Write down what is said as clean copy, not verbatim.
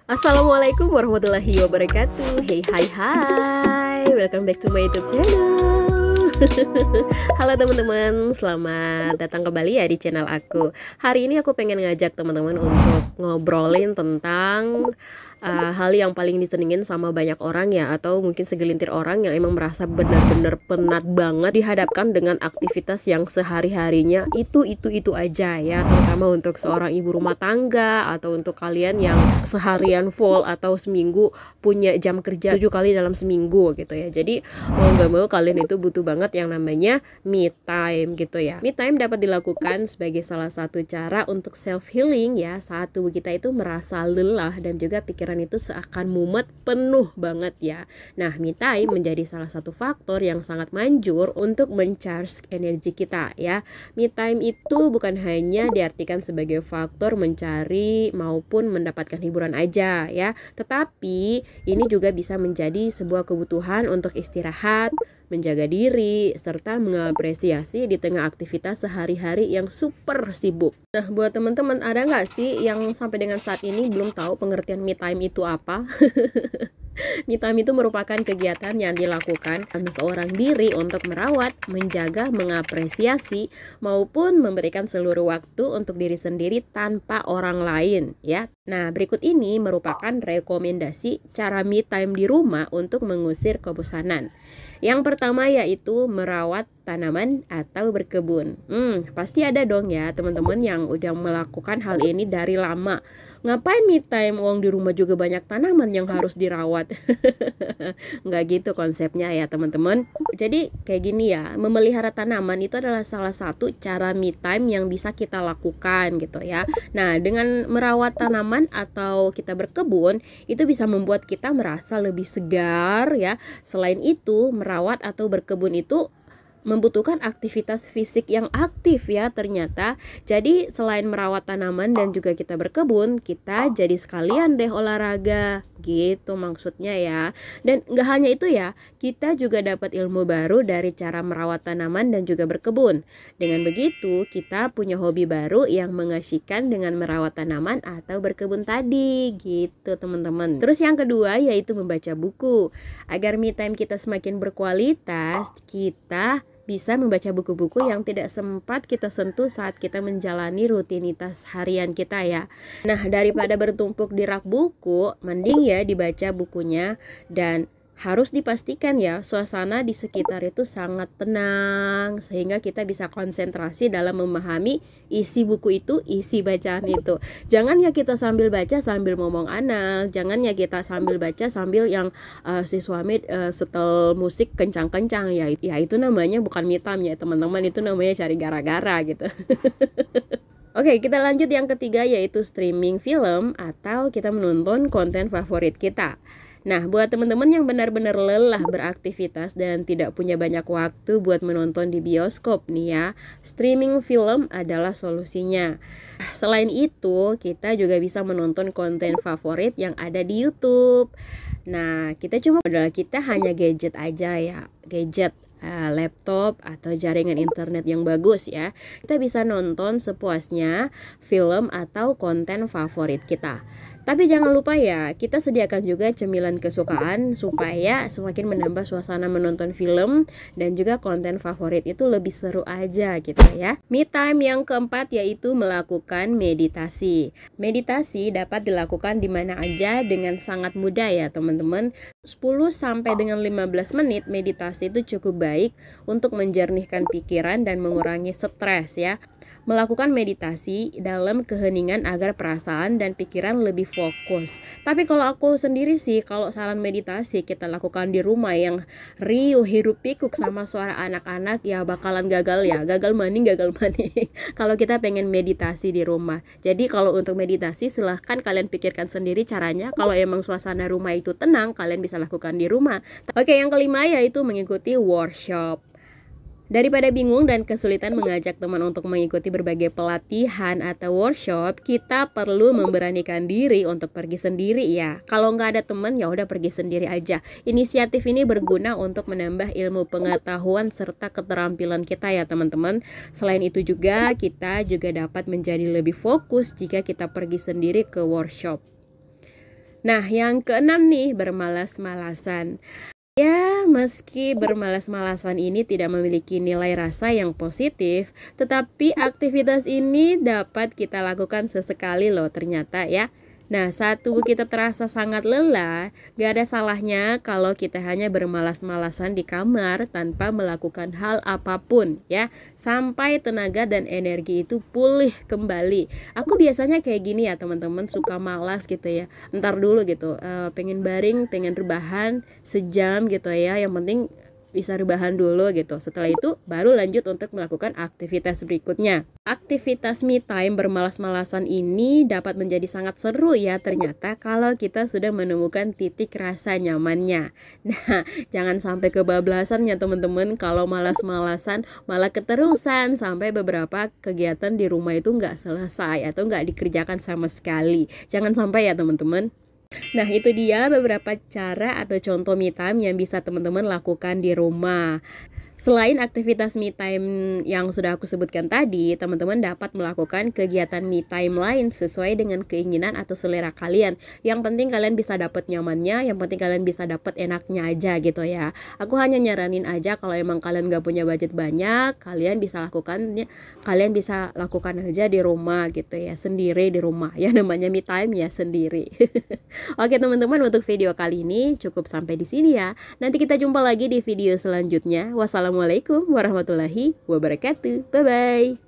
Assalamualaikum warahmatullahi wabarakatuh. Hey, hai, hai. Welcome back to my YouTube channel. Halo teman-teman, selamat datang kembali ya di channel aku. Hari ini aku pengen ngajak teman-teman untuk ngobrolin tentang hal yang paling disenengin sama banyak orang ya, atau mungkin segelintir orang yang emang merasa benar-benar penat banget dihadapkan dengan aktivitas yang sehari-harinya itu aja ya, terutama untuk seorang ibu rumah tangga atau untuk kalian yang seharian full atau seminggu punya jam kerja 7 kali dalam seminggu gitu ya. Jadi mau nggak mau kalian itu butuh banget yang namanya me time gitu ya. Me time dapat dilakukan sebagai salah satu cara untuk self healing ya, saat tubuh kita itu merasa lelah dan juga pikiran itu seakan mumet penuh banget ya. Nah, me time menjadi salah satu faktor yang sangat manjur untuk mencharge energi kita ya. Me time itu bukan hanya diartikan sebagai faktor mencari maupun mendapatkan hiburan aja ya, tetapi ini juga bisa menjadi sebuah kebutuhan untuk istirahat, menjaga diri, serta mengapresiasi di tengah aktivitas sehari-hari yang super sibuk. Nah, buat teman-teman, ada nggak sih yang sampai dengan saat ini belum tahu pengertian me time itu apa? Me time itu merupakan kegiatan yang dilakukan oleh seorang diri untuk merawat, menjaga, mengapresiasi, maupun memberikan seluruh waktu untuk diri sendiri tanpa orang lain ya. Nah, berikut ini merupakan rekomendasi cara me time di rumah untuk mengusir kebosanan. Yang pertama yaitu merawat tanaman atau berkebun. Pasti ada dong ya teman-teman yang udah melakukan hal ini dari lama. Ngapain me time, wong di rumah juga banyak tanaman yang harus dirawat. Nggak gitu konsepnya ya teman-teman. Jadi kayak gini ya, memelihara tanaman itu adalah salah satu cara me time yang bisa kita lakukan gitu ya. Nah, dengan merawat tanaman atau kita berkebun, itu bisa membuat kita merasa lebih segar ya. Selain itu, merawat atau berkebun itu membutuhkan aktivitas fisik yang aktif ya ternyata. Jadi selain merawat tanaman dan juga kita berkebun, kita jadi sekalian deh olahraga gitu maksudnya ya. Dan nggak hanya itu ya, kita juga dapat ilmu baru dari cara merawat tanaman dan juga berkebun. Dengan begitu kita punya hobi baru yang mengasyikan dengan merawat tanaman atau berkebun tadi gitu teman-teman. Terus yang kedua yaitu membaca buku. Agar me time kita semakin berkualitas, kita bisa membaca buku-buku yang tidak sempat kita sentuh saat kita menjalani rutinitas harian kita ya. Nah, daripada bertumpuk di rak buku, mending ya dibaca bukunya, dan harus dipastikan ya suasana di sekitar itu sangat tenang sehingga kita bisa konsentrasi dalam memahami isi buku itu, isi bacaan itu. Jangan ya kita sambil baca sambil ngomong anak, jangan ya kita sambil baca sambil yang si suami setel musik kencang-kencang ya. Ya itu namanya bukan me time ya teman-teman, itu namanya cari gara-gara gitu. Oke, kita lanjut yang ketiga yaitu streaming film atau kita menonton konten favorit kita. Nah, buat teman-teman yang benar-benar lelah beraktivitas dan tidak punya banyak waktu buat menonton di bioskop nih ya, streaming film adalah solusinya. Selain itu, kita juga bisa menonton konten favorit yang ada di YouTube. Nah, modal kita hanya gadget aja ya, gadget, laptop atau jaringan internet yang bagus ya. Kita bisa nonton sepuasnya film atau konten favorit kita. Tapi jangan lupa ya, kita sediakan juga cemilan kesukaan supaya semakin menambah suasana menonton film dan juga konten favorit itu lebih seru aja gitu ya. Me time yang keempat yaitu melakukan meditasi. Meditasi dapat dilakukan di mana aja dengan sangat mudah ya teman-teman. 10 sampai dengan 15 menit meditasi itu cukup baik untuk menjernihkan pikiran dan mengurangi stres ya. Melakukan meditasi dalam keheningan agar perasaan dan pikiran lebih fokus. Tapi kalau aku sendiri sih, kalau saran meditasi kita lakukan di rumah yang riuh hiruk pikuk sama suara anak-anak ya bakalan gagal ya, gagal maning. Kalau kita pengen meditasi di rumah. Jadi kalau untuk meditasi silahkan kalian pikirkan sendiri caranya. Kalau emang suasana rumah itu tenang, kalian bisa lakukan di rumah. Oke, yang kelima yaitu mengikuti workshop. Daripada bingung dan kesulitan mengajak teman untuk mengikuti berbagai pelatihan atau workshop, kita perlu memberanikan diri untuk pergi sendiri ya. Kalau nggak ada teman ya udah pergi sendiri aja. Inisiatif ini berguna untuk menambah ilmu pengetahuan serta keterampilan kita ya teman-teman. Selain itu juga kita juga dapat menjadi lebih fokus jika kita pergi sendiri ke workshop. Nah, yang keenam nih, bermalas-malasan. Ya, meski bermalas-malasan ini tidak memiliki nilai rasa yang positif, tetapi aktivitas ini dapat kita lakukan sesekali loh ternyata ya. Nah, saat tubuh kita terasa sangat lelah, gak ada salahnya kalau kita hanya bermalas-malasan di kamar tanpa melakukan hal apapun ya, sampai tenaga dan energi itu pulih kembali. Aku biasanya kayak gini ya teman-teman, suka malas gitu ya, ntar dulu gitu, pengen baring, pengen rebahan sejam gitu ya, yang penting bisa rebahan dulu gitu. Setelah itu baru lanjut untuk melakukan aktivitas berikutnya. Aktivitas me time bermalas-malasan ini dapat menjadi sangat seru ya ternyata kalau kita sudah menemukan titik rasa nyamannya. Nah, jangan sampai kebablasan ya teman-teman, kalau malas-malasan malah keterusan sampai beberapa kegiatan di rumah itu nggak selesai atau nggak dikerjakan sama sekali. Jangan sampai ya teman-teman. Nah, itu dia beberapa cara atau contoh me time yang bisa teman-teman lakukan di rumah. Selain aktivitas me time yang sudah aku sebutkan tadi, teman-teman dapat melakukan kegiatan me time lain sesuai dengan keinginan atau selera kalian. Yang penting kalian bisa dapat nyamannya, yang penting kalian bisa dapat enaknya aja gitu ya. Aku hanya nyaranin aja kalau emang kalian gak punya budget banyak, kalian bisa lakukan aja di rumah gitu ya, sendiri di rumah. Ya namanya me time ya sendiri. Oke teman-teman, untuk video kali ini cukup sampai di sini ya. Nanti kita jumpa lagi di video selanjutnya. Wassalamualaikum warahmatullahi wabarakatuh. Bye bye.